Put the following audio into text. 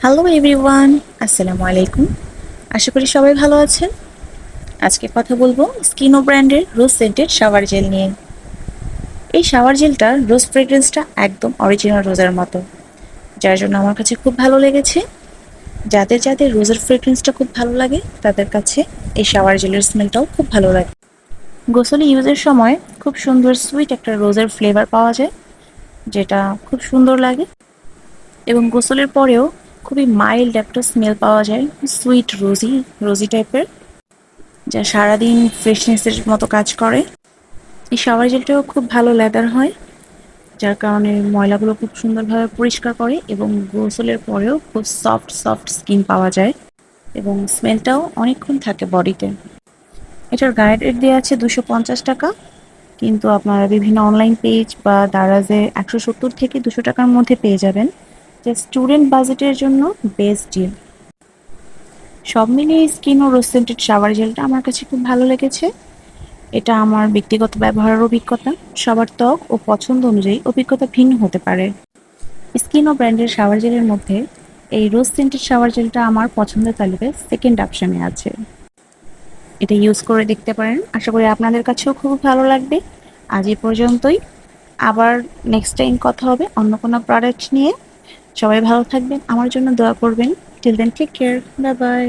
Hello everyone, আসসালামু আলাইকুম। আশা করি সবাই ভালো আছেন। আজকে কথা বলবো স্কিনো ব্র্যান্ডের রোজ সেন্টেড শাওয়ার জেল নিয়ে। এই শাওয়ার জেলটা রোজ ফ্রেগ্রেন্সটা একদম অরিজিনাল রোজের মতো, যার জন্য আমার কাছে খুব ভালো লেগেছে। যাদের যাদের রোজের ফ্রেগ্রেন্সটা খুব ভালো লাগে তাদের কাছে এই শাওয়ার জেলের স্মেলটাও খুব ভালো লাগে। গোসলে ইউজের সময় খুব সুন্দর সুইট একটা রোজের ফ্লেভার পাওয়া যায়, যেটা খুব সুন্দর লাগে। এবং গোসলের পরেও খুবই মাইল্ড একটা স্মেল পাওয়া যায়, সুইট রোজি রোজি টাইপের, যা সারাদিন ফ্রেশনেসের মতো কাজ করে। এই শাওয়ার জেলটাও খুব ভালো লেদার হয়, যার কারণে ময়লাগুলো খুব সুন্দরভাবে পরিষ্কার করে এবং গোসলের পরেও খুব সফট সফট স্কিন পাওয়া যায় এবং স্মেলটাও অনেকক্ষণ থাকে বডিতে। এটার গাইড রেট দেওয়া আছে 250 টাকা, কিন্তু আপনারা বিভিন্ন অনলাইন পেজ বা দারাজে 170 থেকে 200 টাকার মধ্যে পেয়ে যাবেন, যা স্টুডেন্ট বাজেটের জন্য বেস্ট ডিল। সব মিলিয়ে স্কিন ও রোজ সেন্টেড শাওয়ার জেলটা আমার কাছে খুব ভালো লেগেছে। এটা আমার ব্যক্তিগত ব্যবহারের অভিজ্ঞতা। সবার ত্বক ও পছন্দ অনুযায়ী অভিজ্ঞতা ভিন্ন হতে পারে। স্কিন ও ব্র্যান্ডের শাওয়ার জেলের মধ্যে এই রোজ সেন্টেড শাওয়ার জেলটা আমার পছন্দের তালিকায় সেকেন্ড অপশনে আছে। এটা ইউজ করে দেখতে পারেন, আশা করি আপনাদের কাছেও খুব ভালো লাগবে। আজ এই পর্যন্তই, আবার নেক্সট টাইম কথা হবে অন্য কোনো প্রোডাক্ট নিয়ে। সবাই ভালো থাকবেন, আমার জন্য দোয়া করবেন। Till then take care, bye by.